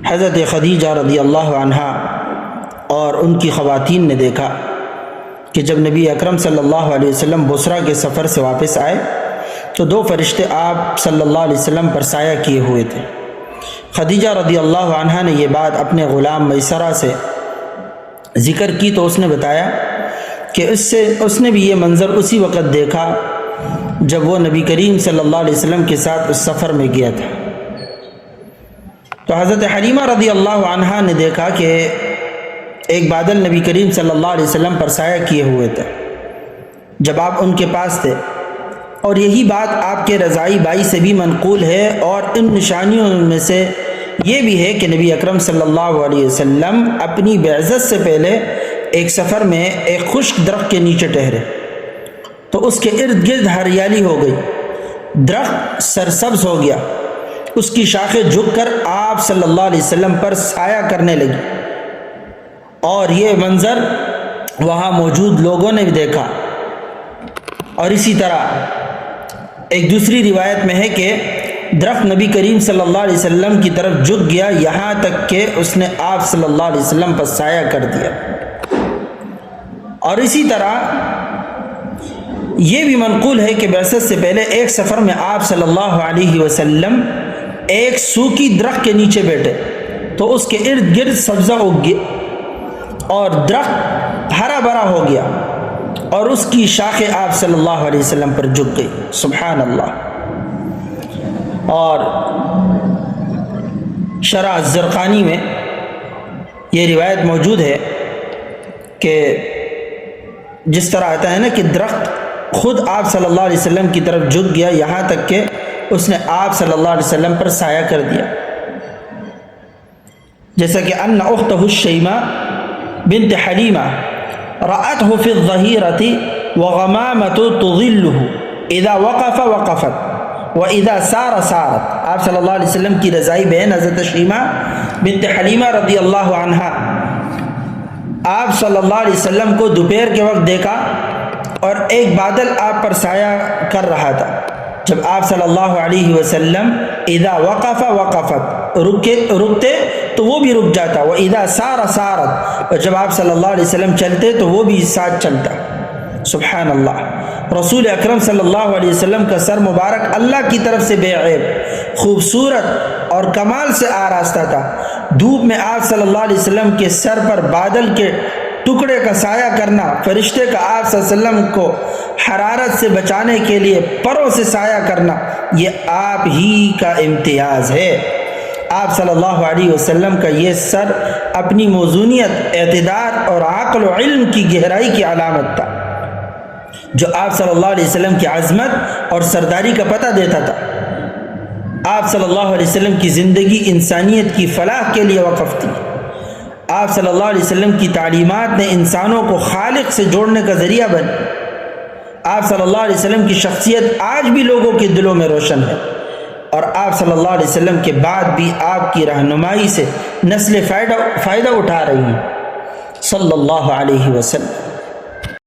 حضرت خدیجہ رضی اللہ عنہا اور ان کی خواتین نے دیکھا کہ جب نبی اکرم صلی اللہ علیہ وسلم بصرہ کے سفر سے واپس آئے تو 2 فرشتے آپ صلی اللہ علیہ وسلم پر سایہ کیے ہوئے تھے۔ خدیجہ رضی اللہ عنہا نے یہ بات اپنے غلام میسرہ سے ذکر کی تو اس نے بتایا کہ اس نے بھی یہ منظر اسی وقت دیکھا جب وہ نبی کریم صلی اللہ علیہ وسلم کے ساتھ اس سفر میں گیا تھا۔ تو حضرت حلیمہ رضی اللہ عنہا نے دیکھا کہ ایک بادل نبی کریم صلی اللہ علیہ وسلم پر سایہ کیے ہوئے تھے جب آپ ان کے پاس تھے، اور یہی بات آپ کے رضائی بائی سے بھی منقول ہے، اور ان نشانیوں میں سے یہ بھی ہے کہ نبی اکرم صلی اللہ علیہ وسلم اپنی بعثت سے پہلے ایک سفر میں ایک خشک درخت کے نیچے ٹھہرے تو اس کے ارد گرد ہریالی ہو گئی، درخت سرسبز ہو گیا، اس کی شاخیں جھک کر آپ صلی اللہ علیہ وسلم پر سایہ کرنے لگی، اور یہ منظر وہاں موجود لوگوں نے بھی دیکھا۔ اور اسی طرح ایک دوسری روایت میں ہے کہ درخت نبی کریم صلی اللہ علیہ وسلم کی طرف جھک گیا یہاں تک کہ اس نے آپ صلی اللہ علیہ وسلم پر سایہ کر دیا۔ اور اسی طرح یہ بھی منقول ہے کہ بعثت سے پہلے ایک سفر میں آپ صلی اللہ علیہ وسلم ایک سوکھی درخت کے نیچے بیٹھے تو اس کے ارد گرد سبزہ اگ گیا اور درخت ہرا بھرا ہو گیا، اور اس کی شاخیں آپ صلی اللہ علیہ وسلم پر جھک گئی۔ سبحان اللہ۔ اور شرح الزرقانی میں یہ روایت موجود ہے کہ جس طرح آتا ہے نا کہ درخت خود آپ صلی اللہ علیہ وسلم کی طرف جھک گیا یہاں تک کہ اس نے آپ صلی اللہ علیہ وسلم پر سایہ کر دیا، جیسا کہ ان اختہ الشیمہ بنت حلیمہ رأتہ فی الظہیرۃ وغمامۃ تظلہ اذا وقف وقفت واذا سار سارت۔ آپ صلی اللہ علیہ وسلم کی رضائی بہن حضرت شیمہ بنت حلیمہ رضی اللہ عنہا آپ صلی اللہ علیہ وسلم کو دوپہر کے وقت دیکھا اور ایک بادل آپ پر سایہ کر رہا تھا، جب آپ صلی اللہ علیہ وسلم اذا وقف وقفت رکتے تو وہ بھی رک جاتا، واذا سار سارت، اور جب آپ صلی اللہ علیہ وسلم چلتے تو وہ بھی ساتھ چلتا۔ سبحان اللہ۔ رسول اکرم صلی اللہ علیہ وسلم کا سر مبارک اللہ کی طرف سے بے عیب، خوبصورت اور کمال سے آراستہ تھا۔ دھوپ میں آپ صلی اللہ علیہ وسلم کے سر پر بادل کے ٹکڑے کا سایہ کرنا، فرشتے کا آپ صلی اللہ علیہ وسلم کو حرارت سے بچانے کے لیے پروں سے سایہ کرنا، یہ آپ ہی کا امتیاز ہے۔ آپ صلی اللہ علیہ وسلم کا یہ سر اپنی موزونیت، اعتدال اور عقل و علم کی گہرائی کی علامت تھا، جو آپ صلی اللہ علیہ وسلم کی عظمت اور سرداری کا پتہ دیتا تھا۔ آپ صلی اللہ علیہ وسلم کی زندگی انسانیت کی فلاح کے لیے وقف تھی۔ آپ صلی اللہ علیہ وسلم کی تعلیمات نے انسانوں کو خالق سے جوڑنے کا ذریعہ بنی۔ آپ صلی اللہ علیہ وسلم کی شخصیت آج بھی لوگوں کے دلوں میں روشن ہے، اور آپ صلی اللہ علیہ وسلم کے بعد بھی آپ کی رہنمائی سے نسلیں فائدہ اٹھا رہی ہیں۔ صلی اللہ علیہ وسلم۔